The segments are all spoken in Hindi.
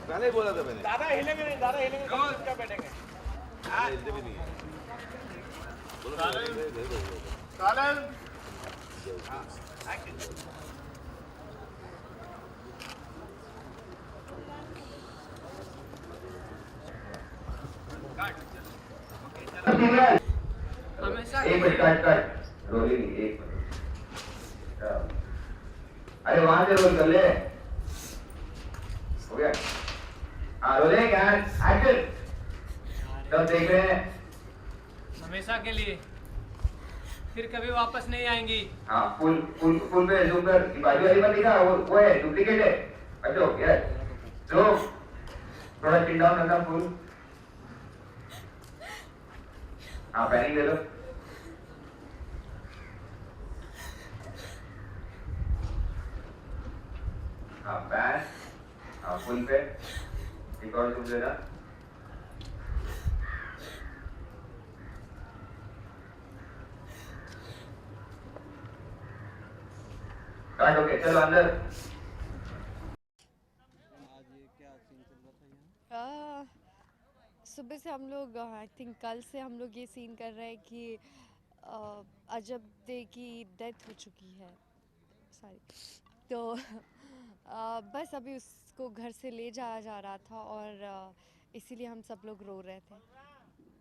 पहले ही बोला था मैंने। ज़्यादा हिलेंगे नहीं, ज़्यादा हिलेंगे तो क्या बैठेंगे। हिलते भी नहीं है। बोलो हमेशा एक मिनट कट रोलिंग एक मिनट। अरे वहां से रोल कर ले, हो गया। हाँ रोलिंग एंड एक्शन। सब देख रहे हैं। हमेशा के लिए फिर कभी वापस नहीं आएंगी। हाँ फुल फुल फुल पे जूम कर। बाजू वाली मत दिखा, वो है डुप्लीकेट है। अच्छा यस लो, थोड़ा चिल डाउन करना फुल। हाँ पैनिंग दे दो। हाँ पैन, हाँ फुल पे एक और जूम देना। स्टार्ट हो गया, चलो अंदर। सुबह से हम लोग आई थिंक कल से हम लोग ये सीन कर रहे हैं कि अजब दे की डेथ हो चुकी है। सॉरी। तो बस अभी उसको घर से ले जाया जा रहा था और इसीलिए हम सब लोग रो रहे थे।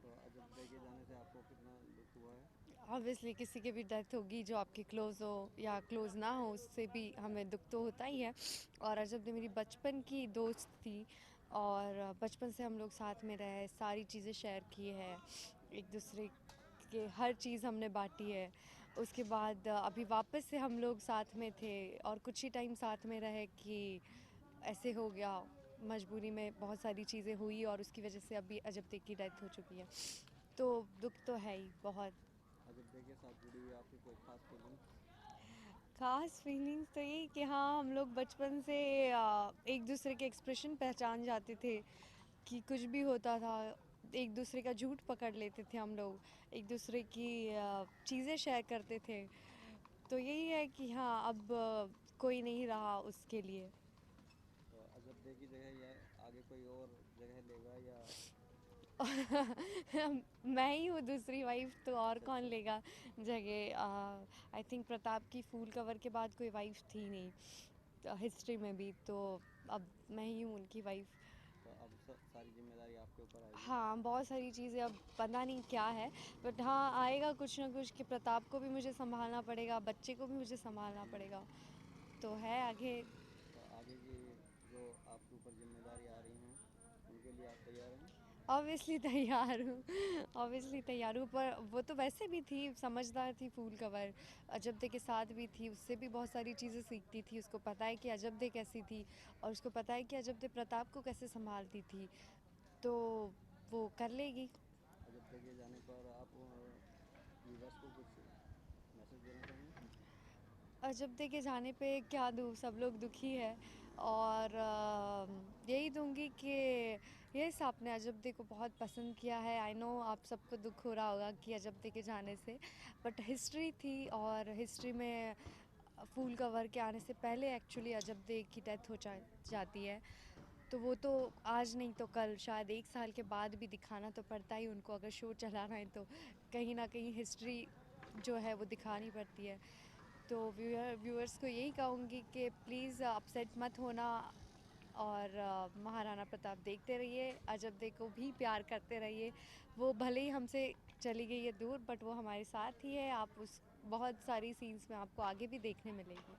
तो अजब दे के जाने से आपको कितना दुख हुआ है? ऑब्वियसली किसी की भी डेथ होगी जो आपके क्लोज़ हो या क्लोज़ ना हो, उससे भी हमें दुख तो होता ही है। और अजब दे मेरी बचपन की दोस्त थी और बचपन से हम लोग साथ में रहे, सारी चीज़ें शेयर की है, एक दूसरे के हर चीज़ हमने बांटी है। उसके बाद अभी वापस से हम लोग साथ में थे और कुछ ही टाइम साथ में रहे कि ऐसे हो गया, मजबूरी में बहुत सारी चीज़ें हुई और उसकी वजह से अभी अजब दे की डेथ हो चुकी है। तो दुख तो है ही बहुत। अजब दे के साथ जुड़ी हुई आपकी कोई खास फीलिंग? खास फीलिंग्स तो यही कि हाँ, हम लोग बचपन से एक दूसरे के एक्सप्रेशन पहचान जाते थे कि कुछ भी होता था, एक दूसरे का झूठ पकड़ लेते थे हम लोग, एक दूसरे की चीज़ें शेयर करते थे। तो यही है कि हाँ, अब कोई नहीं रहा उसके लिए। तो अजब दे की जगह या आगे कोई और जगह लेगा या? मैं ही हूँ दूसरी वाइफ, तो और कौन लेगा जगह। आई थिंक प्रताप की फूल कवर के बाद कोई वाइफ थी नहीं हिस्ट्री में भी, तो अब मैं ही हूँ उनकी वाइफ। तो अब सारी जिम्मेदारी आपके ऊपर आएगी। हाँ, बहुत सारी चीज़ें अब पता नहीं क्या है, बट हाँ आएगा कुछ ना कुछ कि प्रताप को भी मुझे संभालना पड़ेगा, बच्चे को भी मुझे संभालना पड़ेगा, तो है आगे। तो आगे की जो आपके ऊपर जिम्मेदारी आ रही हैं उनके लिए आप तैयार हैं? ऑब्वियसली तैयार हूँ, ऑब्वियसली तैयार हूँ, पर वो तो वैसे भी थी, समझदार थी फूल कवर, अजब दे के साथ भी थी, उससे भी बहुत सारी चीज़ें सीखती थी। उसको पता है कि अजब दे कैसी थी और उसको पता है कि अजब दे प्रताप को कैसे संभालती थी, तो वो कर लेगी। अजब दे के जाने पर आप व्यूवर्स को कुछ मैसेज देना चाहेंगे? अजब दे के जाने पे क्या दूँ, सब लोग दुखी है और यही दूंगी कि यस, आपने अजब दे को बहुत पसंद किया है। आई नो आप सबको दुख हो रहा होगा कि अजब दे के जाने से, बट हिस्ट्री थी और हिस्ट्री में फूल कवर के आने से पहले एक्चुअली अजब दे की डेथ हो जाती है। तो वो तो आज नहीं तो कल, शायद 1 साल के बाद भी दिखाना तो पड़ता ही उनको, अगर शो चलाना है तो कहीं ना कहीं हिस्ट्री जो है वो दिखानी पड़ती है। तो व्यूअर्स को यही कहूँगी कि प्लीज़ अपसेट मत होना और महाराणा प्रताप देखते रहिए, अजब दे को भी प्यार करते रहिए। वो भले ही हमसे चली गई है दूर, बट वो हमारे साथ ही है। आप उस बहुत सारी सीन्स में आपको आगे भी देखने मिलेगी।